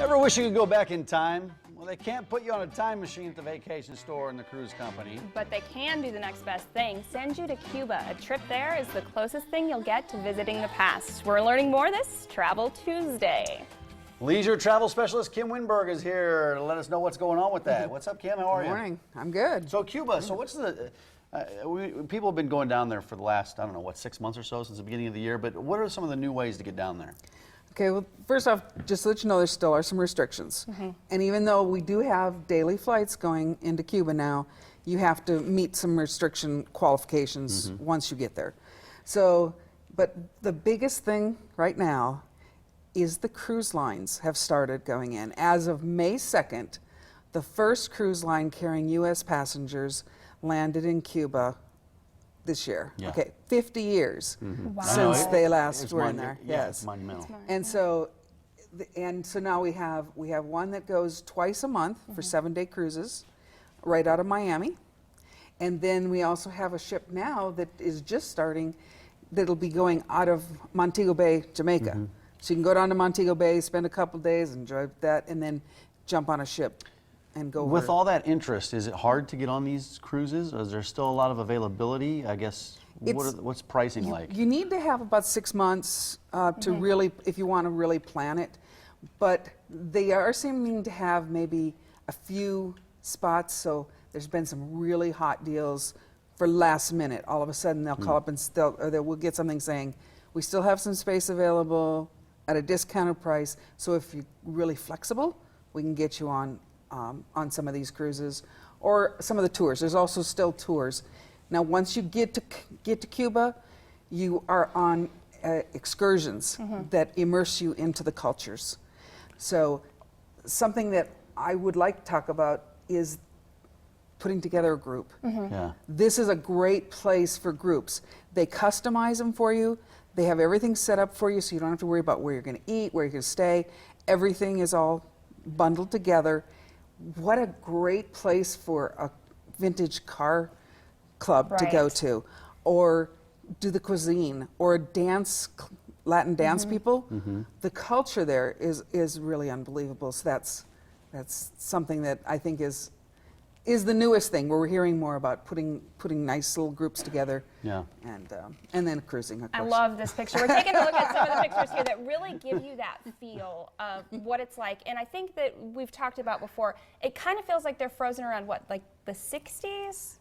Ever wish you could go back in time? Well, they can't put you on a time machine at the vacation store and the cruise company. But they can do the next best thing, send you to Cuba. A trip there is the closest thing you'll get to visiting the past. We're learning more this Travel Tuesday. Leisure travel specialist Kim Winberg is here to let us know what's going on with that. What's up, Kim? How are you? Good morning. I'm good. So Cuba, so what's the, people have been going down there for the last, I don't know, what, 6 months or so since the beginning of the year, but what are some of the new ways to get down there? Okay, well, first off, just to let you know, there still are some restrictions. And even though we do have daily flights going into Cuba now, you have to meet some restriction qualifications once you get there. So, but the biggest thing right now is the cruise lines have started going in. As of May 2nd, the first cruise line carrying U.S. passengers landed in Cuba this year. Yeah. Okay, 50 years Wow. since they last It's were in there. Yeah, Yes. it's monumental. And so now we have one that goes twice a month for 7-day cruises, right out of Miami, and then we also have a ship now that is just starting, that'll be going out of Montego Bay, Jamaica. So you can go down to Montego Bay, spend a couple days, enjoy that, and then jump on a ship and go. With all that interest, is it hard to get on these cruises? Is there still a lot of availability? I guess. What's pricing like? You need to have about 6 months to really, if you want to really plan it. But they are seeming to have maybe a few spots. So there's been some really hot deals for last minute. All of a sudden they'll call up and we'll get something saying, we still have some space available at a discounted price. So if you're really flexible, we can get you on some of these cruises or some of the tours. There's also still tours. Now, once you get to Cuba, you are on excursions that immerse you into the cultures. So something that I would like to talk about is putting together a group. Yeah. This is a great place for groups. They customize them for you. They have everything set up for you, so you don't have to worry about where you're going to eat, where you're going to stay. Everything is all bundled together. What a great place for a vintage car club to go to, or do the cuisine, or dance, Latin dance people. The culture there is really unbelievable. So that's something that I think is the newest thing, where we're hearing more about putting nice little groups together. Yeah. And then cruising, of course. I love this picture. We're taking a look at some of the pictures here that really give you that feel of what it's like. And I think that we've talked about before, it kind of feels like they're frozen around what, like the 60s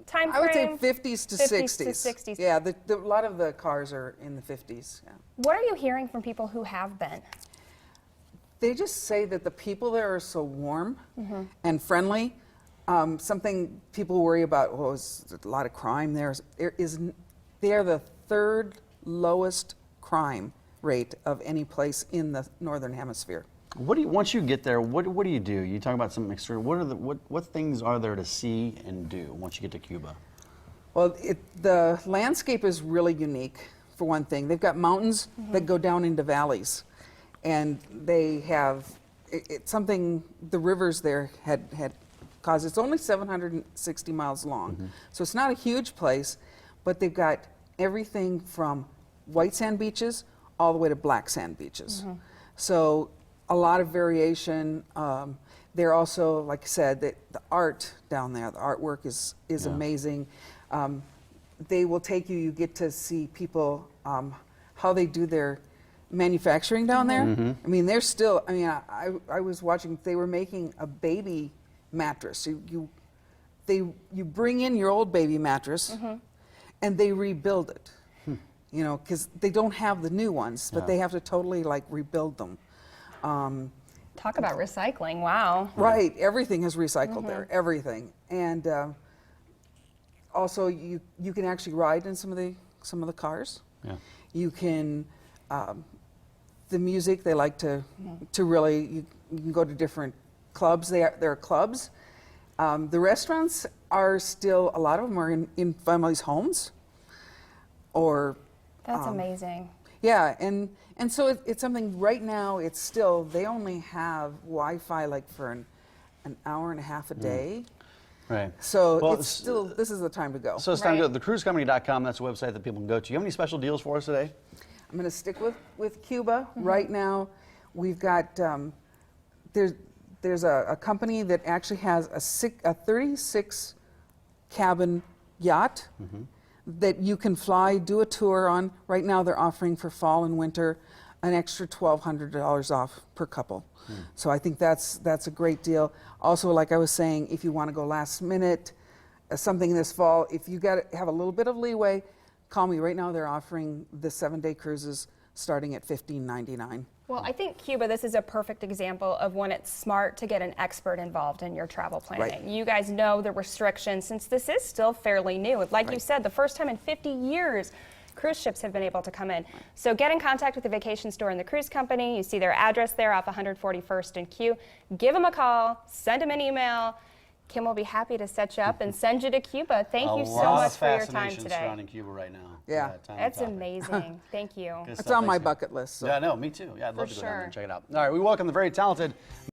time frame? I would say 50s to 60s. to 60s. Yeah, a lot of the cars are in the 50s. Yeah. What are you hearing from people who have been? They just say that the people there are so warm and friendly. Something people worry about, is a lot of crime there. They are the third lowest crime rate of any place in the Northern Hemisphere. Once you get there, what do you do? You talk about some extra. What things are there to see and do once you get to Cuba? Well, the landscape is really unique. For one thing, they've got mountains that go down into valleys, and they have it's something. The rivers there had caused. It's only 760 miles long, so it's not a huge place, but they've got everything from white sand beaches all the way to black sand beaches. So a lot of variation. They're also, like I said, the art down there, the artwork is amazing. They will take you, you get to see people, how they do their manufacturing down there. I mean, they're still, I was watching, they were making a baby mattress. You bring in your old baby mattress and they rebuild it, you know, because they don't have the new ones, but they have to totally like rebuild them. Talk about recycling, wow. Right, everything is recycled there, everything. And also you can actually ride in some of the cars. Yeah. You can, the music, they like to really, you can go to different clubs. There are clubs. The restaurants are still, a lot of them are in families' homes. Or that's amazing. Yeah, and so it's something right now. It's still, they only have Wi-Fi like for an hour and a half a day. Right. So well, it's still, this is the time to go. So it's time to go. TheCruiseCompany.com, that's a website that people can go to. You have any special deals for us today? I'm going to stick with Cuba. Right now, we've got there's a company that actually has a 36 cabin yacht that you can fly, do a tour on. Right now they're offering for fall and winter an extra $1,200 off per couple. So I think that's a great deal. Also, like I was saying, if you want to go last minute, something this fall, if you have a little bit of leeway, call me. Right now they're offering the 7-day cruises starting at $15.99. Well, I think Cuba, this is a perfect example of when it's smart to get an expert involved in your travel planning. Right. You guys know the restrictions, since this is still fairly new. Like you said, the first time in 50 years cruise ships have been able to come in. So get in contact with the vacation store and the cruise company. You see their address there off 141st and Q. Give them a call, send them an email. Kim will be happy to set you up and send you to Cuba. Thank you so much for your time fascination today. surrounding Cuba right now. Yeah. That's amazing. Thank you. Good It's stuff. on my Thanks, man. bucket list. So. Yeah, no, me too. Yeah, I'd love For to go down there sure. and check it out. All right, we welcome the very talented